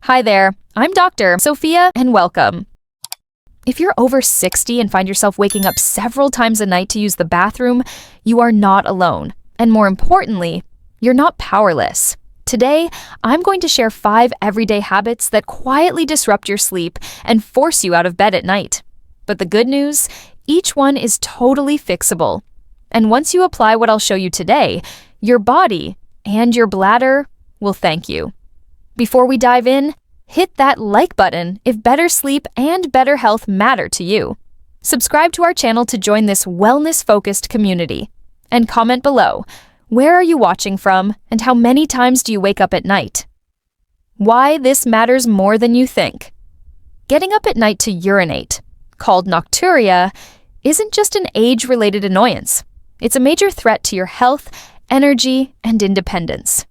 Hi there, I'm Dr. Sofia, and welcome. If you're over 60 and find yourself waking up several times a night to use the bathroom, you are not alone. And more importantly, you're not powerless. Today, I'm going to share 5 everyday habits that quietly disrupt your sleep and force you out of bed at night. But the good news, each one is totally fixable. And once you apply what I'll show you today, your body and your bladder will thank you. Before we dive in, hit that like button if better sleep and better health matter to you. Subscribe to our channel to join this wellness-focused community. And comment below, where are you watching from and how many times do you wake up at night? Why this matters more than you think. Getting up at night to urinate, called Nocturia, isn't just an age-related annoyance. It's a major threat to your health, energy, and independence.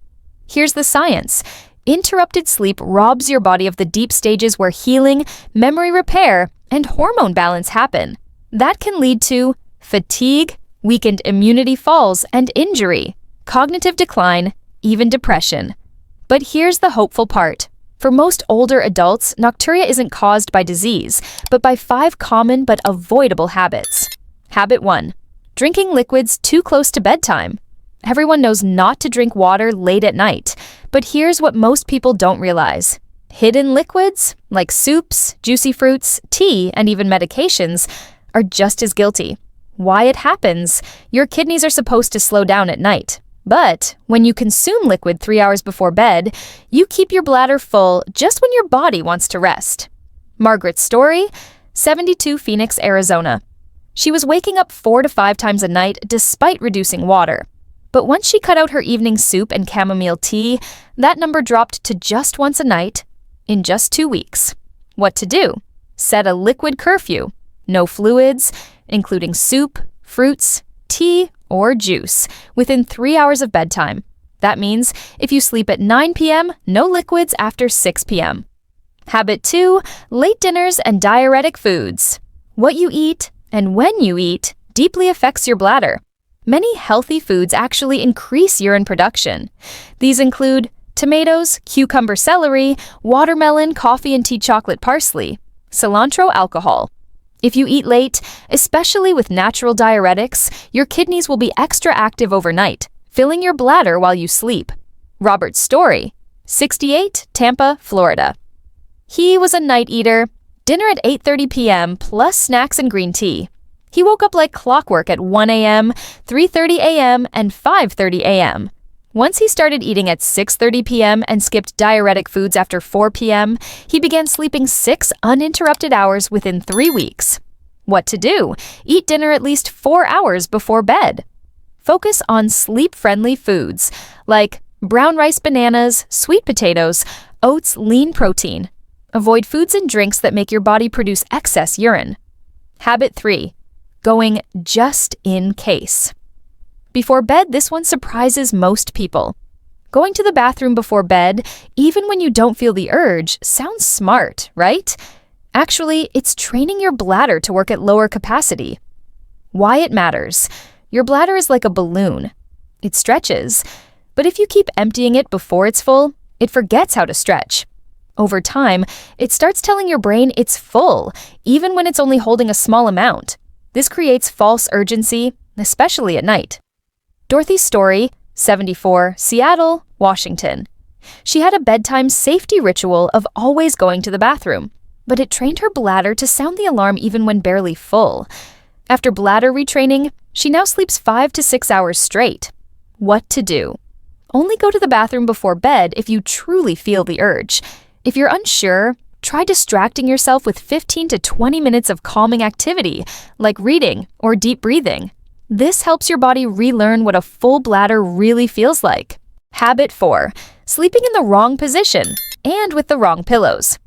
Here's the science. Interrupted sleep robs your body of the deep stages where healing, memory repair, and hormone balance happen. That can lead to fatigue, weakened immunity falls, and injury, cognitive decline, even depression. But here's the hopeful part. For most older adults, nocturia isn't caused by disease, but by 5 common but avoidable habits. Habit 1. Drinking liquids too close to bedtime. Everyone knows not to drink water late at night, but here's what most people don't realize. Hidden liquids, like soups, juicy fruits, tea, and even medications, are just as guilty. Why it happens? Your kidneys are supposed to slow down at night. But when you consume liquid 3 hours before bed, you keep your bladder full just when your body wants to rest. Margaret's story, 72 Phoenix, Arizona. She was waking up 4 to 5 times a night despite reducing water. But once she cut out her evening soup and chamomile tea, that number dropped to just once a night in just 2 weeks. What to do? Set a liquid curfew. No fluids, including soup, fruits, tea, or juice, within 3 hours of bedtime. That means if you sleep at 9 p.m., no liquids after 6 p.m. Habit 2, late dinners and diuretic foods. What you eat and when you eat deeply affects your bladder. Many healthy foods actually increase urine production. These include tomatoes, cucumber celery, watermelon, coffee and tea chocolate parsley, cilantro alcohol. If you eat late, especially with natural diuretics, your kidneys will be extra active overnight, filling your bladder while you sleep. Robert's story, 68, Tampa, Florida. He was a night eater, dinner at 8:30 p.m. plus snacks and green tea. He woke up like clockwork at 1 a.m., 3:30 a.m., and 5:30 a.m. Once he started eating at 6:30 p.m. and skipped diuretic foods after 4 p.m., he began sleeping 6 uninterrupted hours within 3 weeks. What to do? Eat dinner at least 4 hours before bed. Focus on sleep-friendly foods like brown rice bananas, sweet potatoes, oats, lean protein. Avoid foods and drinks that make your body produce excess urine. Habit 3. Going just in case. Before bed, this one surprises most people. Going to the bathroom before bed, even when you don't feel the urge, sounds smart, right? Actually, it's training your bladder to work at lower capacity. Why it matters? Your bladder is like a balloon. It stretches, but if you keep emptying it before it's full, it forgets how to stretch. Over time, it starts telling your brain it's full, even when it's only holding a small amount. This creates false urgency, especially at night. Dorothy's story, 74, Seattle, Washington. She had a bedtime safety ritual of always going to the bathroom, but it trained her bladder to sound the alarm even when barely full. After bladder retraining, she now sleeps 5 to 6 hours straight. What to do? Only go to the bathroom before bed if you truly feel the urge. If you're unsure, try distracting yourself with 15 to 20 minutes of calming activity, like reading or deep breathing. This helps your body relearn what a full bladder really feels like. Habit 4. Sleeping in the wrong position and with the wrong pillows.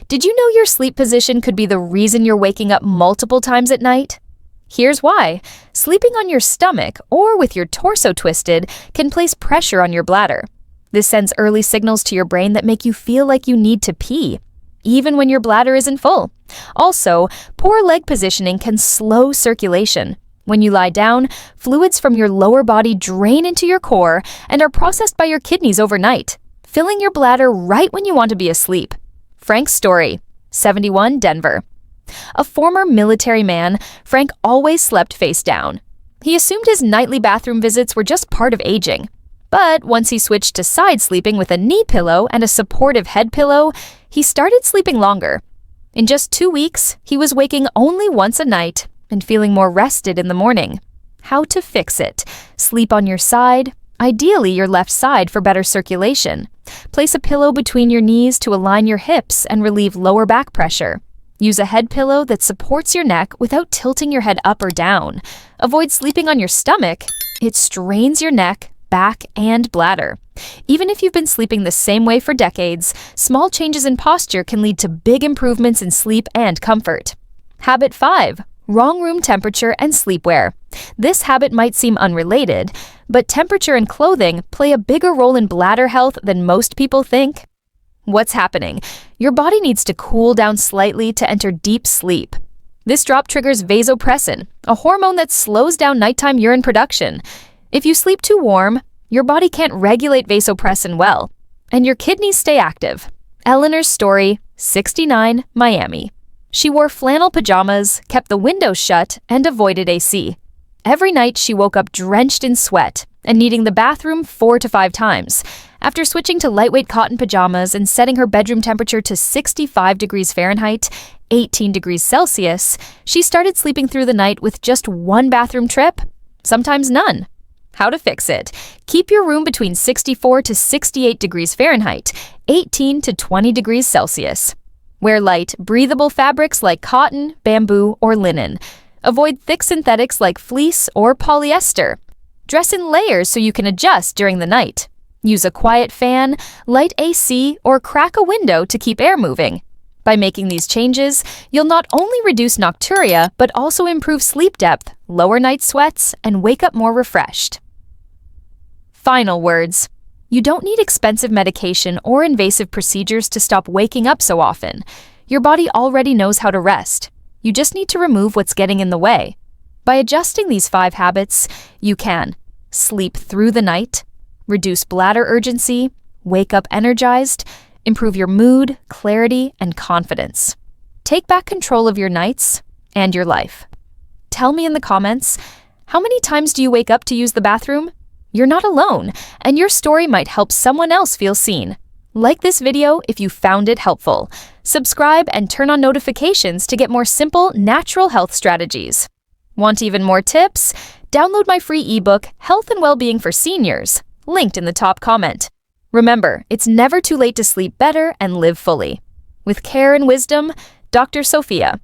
Did you know your sleep position could be the reason you're waking up multiple times at night? Here's why. Sleeping on your stomach or with your torso twisted can place pressure on your bladder. This sends early signals to your brain that make you feel like you need to pee, even when your bladder isn't full. Also, poor leg positioning can slow circulation. When you lie down, fluids from your lower body drain into your core and are processed by your kidneys overnight. filling your bladder right when you want to be asleep. Frank's story, 71, Denver. A former military man, Frank always slept face down. He assumed his nightly bathroom visits were just part of aging. But once he switched to side sleeping with a knee pillow and a supportive head pillow, he started sleeping longer. In just 2 weeks, he was waking only once a night and feeling more rested in the morning. How to fix it? Sleep on your side, ideally your left side for better circulation. Place a pillow between your knees to align your hips and relieve lower back pressure. Use a head pillow that supports your neck without tilting your head up or down. Avoid sleeping on your stomach. It strains your neck, back, and bladder. Even if you've been sleeping the same way for decades, small changes in posture can lead to big improvements in sleep and comfort. Habit 5. Wrong room temperature and sleepwear. This habit might seem unrelated, but temperature and clothing play a bigger role in bladder health than most people think. What's happening? Your body needs to cool down slightly to enter deep sleep. This drop triggers vasopressin, a hormone that slows down nighttime urine production. If you sleep too warm, your body can't regulate vasopressin well, and your kidneys stay active. Eleanor's story, 69, Miami. She wore flannel pajamas, kept the windows shut, and avoided AC. Every night she woke up drenched in sweat and needing the bathroom 4 to 5 times. After switching to lightweight cotton pajamas and setting her bedroom temperature to 65 degrees Fahrenheit, 18 degrees Celsius, she started sleeping through the night with just one bathroom trip, sometimes none. How to fix it? Keep your room between 64 to 68 degrees Fahrenheit, 18 to 20 degrees Celsius. Wear light, breathable fabrics like cotton, bamboo, or linen. Avoid thick synthetics like fleece or polyester. Dress in layers so you can adjust during the night. Use a quiet fan, light AC, or crack a window to keep air moving. By making these changes, you'll not only reduce nocturia, but also improve sleep depth, lower night sweats, and wake up more refreshed. Final words. You don't need expensive medication or invasive procedures to stop waking up so often. Your body already knows how to rest. You just need to remove what's getting in the way. By adjusting these 5 habits, you can sleep through the night, reduce bladder urgency, wake up energized, improve your mood, clarity, and confidence. Take back control of your nights and your life. Tell me in the comments, how many times do you wake up to use the bathroom? You're not alone, and your story might help someone else feel seen. Like this video if you found it helpful. Subscribe and turn on notifications to get more simple, natural health strategies. Want even more tips? Download my free ebook, Health and Wellbeing for Seniors, linked in the top comment. Remember, it's never too late to sleep better and live fully. With care and wisdom, Dr. Sofia.